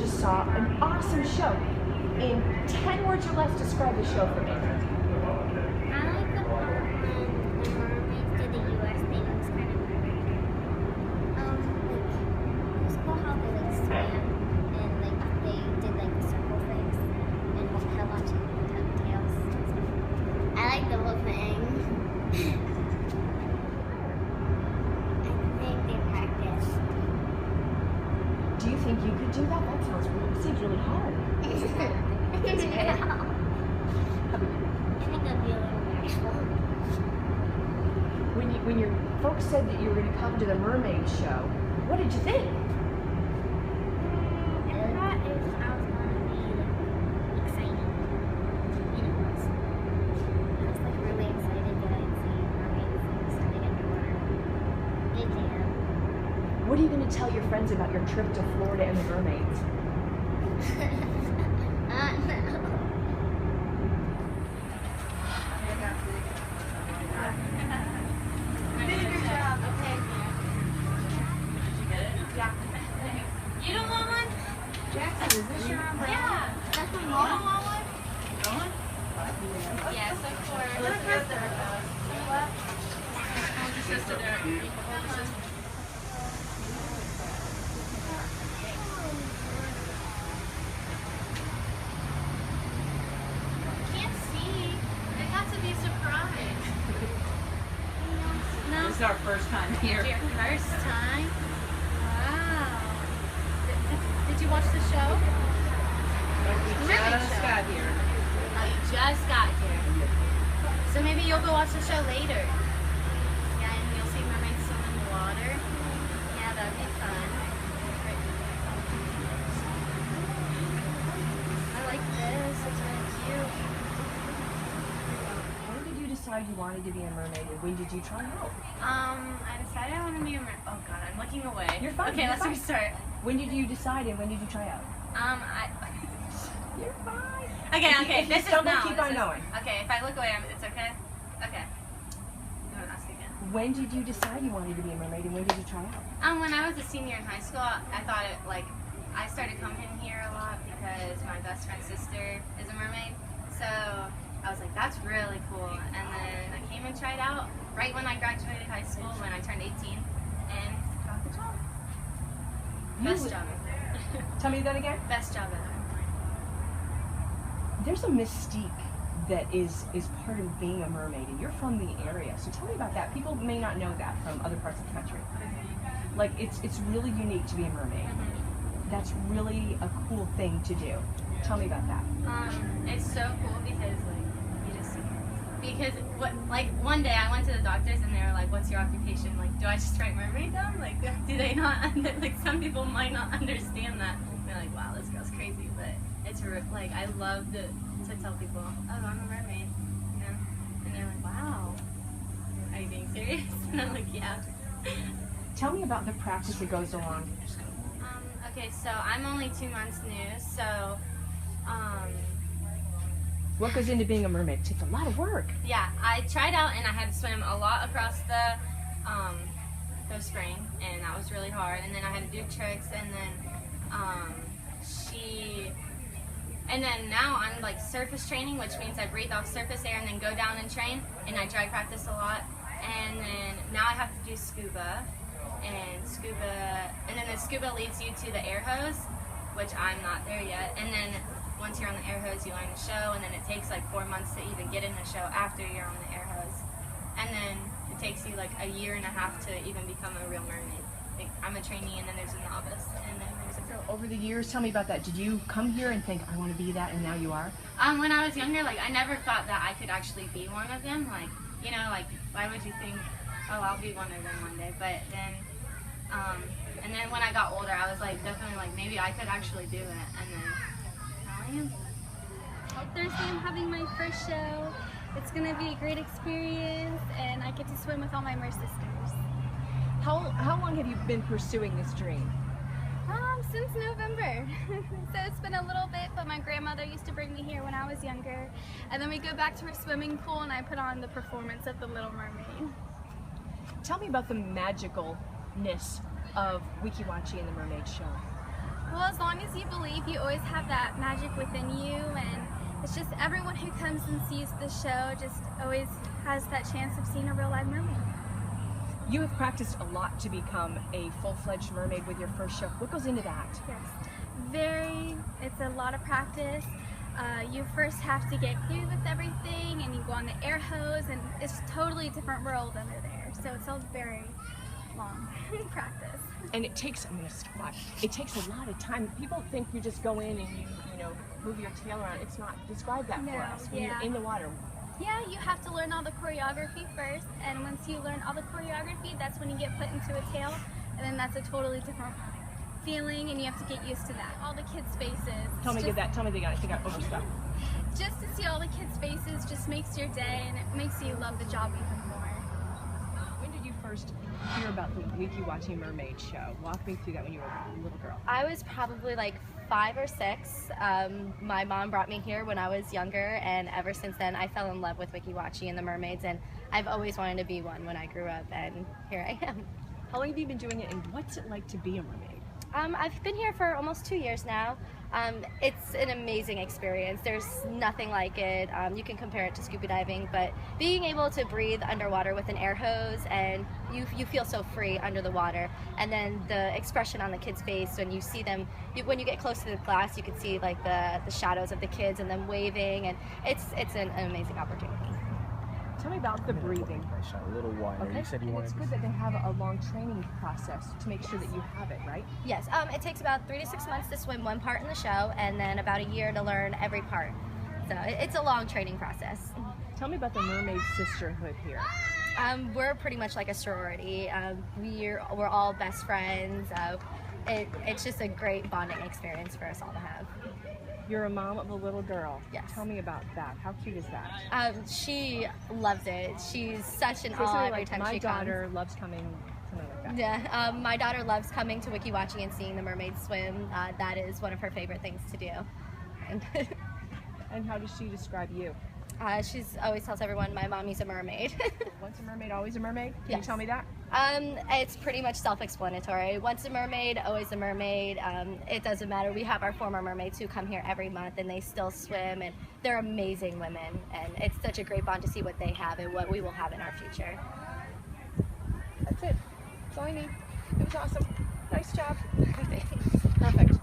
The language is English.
just saw an awesome show. In 10 words or less, describe the show for me. I like the part when the mermaids did the US thing. It was kind of it was cool how they like swam and like they did like the circle things and held on to the tails. I like the whole thing. I think they practiced. Do you think you could do that? That seems really hard. It's okay. I think that'd be a little bashful. When your folks said that you were going to come to the mermaid show, what did you think? I thought I was going to be exciting. And it was. I was like really excited that I'd see mermaids swimming underwater. Big fan. What are you going to tell your friends about your trip to Florida and the mermaids? No. You don't want one? Jackson, is this your umbrella? Yeah. That's my You mom. don't want one? Yes, of course. Hold your sister there. Hold your sister. Can't see. It has to be a surprise. No. This is our first time here. Your first time? Wow. Did you watch the show? We just got here. Oh, you just got here. So maybe you'll go watch the show later. Yeah, and you'll see mermaids swim in the water. Yeah, that'd be fun. I like this. It's really cute. When did you decide you wanted to be a mermaid, and when did you try out? I decided I want to be a mermaid. Oh God, I'm looking away. You're fine. Okay, You're let's fine. restart. When did you decide, and when did you try out? You're fine. Okay, If you this is stumble, no. keep this on is- going. Okay, if I look away, it's okay. Okay. You want to ask again? When did you decide you wanted to be a mermaid, and when did you try out? When I was a senior in high school, I thought it I started coming here a lot because my best friend's sister is a mermaid. So I was like, that's really cool. And then I came and tried out right when I graduated high school, when I turned 18, and got the job. Best job ever. Tell me that again. Best job ever. There's a mystique that is part of being a mermaid, and you're from the area, so tell me about that. People may not know that from other parts of the country. Like, it's really unique to be a mermaid. That's really a cool thing to do. Tell me about that. It's so cool because one day I went to the doctors and they were like, "What's your occupation?" Like, do I just write mermaid down? Like, do they not? Like, some people might not understand that. And they're like, "Wow, this girl's crazy," but it's like I love to tell people, "Oh, I'm a mermaid," you know, and they're like, "Wow, are you being serious?" And I'm like, "Yeah." Tell me about the practice that goes along. Okay, so I'm only 2 months new, so What goes into being a mermaid? It takes a lot of work. yeah, I tried out and I had to swim a lot across the spring, and that was really hard. And then I had to do tricks, and then now I'm like surface training, which means I breathe off surface air and then go down and train, and I dry practice a lot. And then now I have to do scuba, and then the scuba leads you to the air hose, which I'm not there yet. And then once you're on the air hose, you learn the show, and then it takes like 4 months to even get in the show after you're on the air hose. And then it takes you like a year and a half to even become a real mermaid. Like, I'm a trainee, and then there's a novice, and then there's a pro. Over the years, tell me about that. Did you come here and think, I want to be that, and now you are? When I was younger, like, I never thought that I could actually be one of them. Like, you know, like, why would you think, oh, I'll be one of them one day? But then, and then when I got older, I was like, definitely like, maybe I could actually do it. And then now I am. Thursday I'm having my first show. It's gonna be a great experience, and I get to swim with all my mer sisters. How long have you been pursuing this dream? Since November. So it's been a little bit, but my grandmother used to bring me here when I was younger. And then we go back to her swimming pool and I put on the performance of The Little Mermaid. Tell me about the magicalness of Weeki Wachee and the Mermaid Show. Well, as long as you believe, you always have that magic within you, and it's just everyone who comes and sees the show just always has that chance of seeing a real live mermaid. You have practiced a lot to become a full-fledged mermaid with your first show. What goes into that? Yes, it's a lot of practice. You first have to get good with everything, and you go on the air hose, and it's a totally different world under there. So it's all very long practice. And it takes, I'm gonna stop. It takes a lot of time. People think you just go in and you know, move your tail around. It's not. Describe that for us. When you're in the water. Yeah, you have to learn all the choreography first, and once you learn all the choreography, that's when you get put into a tail, and then that's a totally different feeling, and you have to get used to that. All the kids' faces. Tell me they got overstuffed. Just to see all the kids' faces just makes your day, and it makes you love the job even more. When did you first hear about the Weeki Wachee Mermaid show? Walk me through that when you were a little girl. I was probably like 5 or 6. My mom brought me here when I was younger, and ever since then I fell in love with Weeki Wachee and the mermaids, and I've always wanted to be one when I grew up, and here I am. How long have you been doing it, and what's it like to be a mermaid? I've been here for almost 2 years now. It's an amazing experience. There's nothing like it. You can compare it to scuba diving, but being able to breathe underwater with an air hose, and you feel so free under the water. And then the expression on the kids' face when you see them, when you get close to the glass, you can see like the shadows of the kids and them waving, and it's an amazing opportunity. Tell me about the breathing. A little wider. Okay. You said you and wanted it's good that they have a long training process to make sure that you have it, right? Yes, it takes about 3 to 6 months to swim one part in the show, and then about a year to learn every part. So it's a long training process. Tell me about the mermaid sisterhood here. We're pretty much like a sorority. We're all best friends. It's just a great bonding experience for us all to have. You're a mom of a little girl. Yes. Tell me about that. How cute is that? She loves it. She's such an So awe every like time my she daughter loves coming, something like that. Yeah, my daughter loves coming to Weeki Wachee and seeing the mermaids swim. That is one of her favorite things to do. And how does she describe you? She's always tells everyone, my mommy's a mermaid. Once a mermaid, always a mermaid? Can Yes. you tell me that? It's pretty much self-explanatory. Once a mermaid, always a mermaid. It doesn't matter. We have our former mermaids who come here every month, and they still swim, and they're amazing women. And it's such a great bond to see what they have and what we will have in our future. That's it. That's all I need. It was awesome. Nice job. Thanks. Perfect.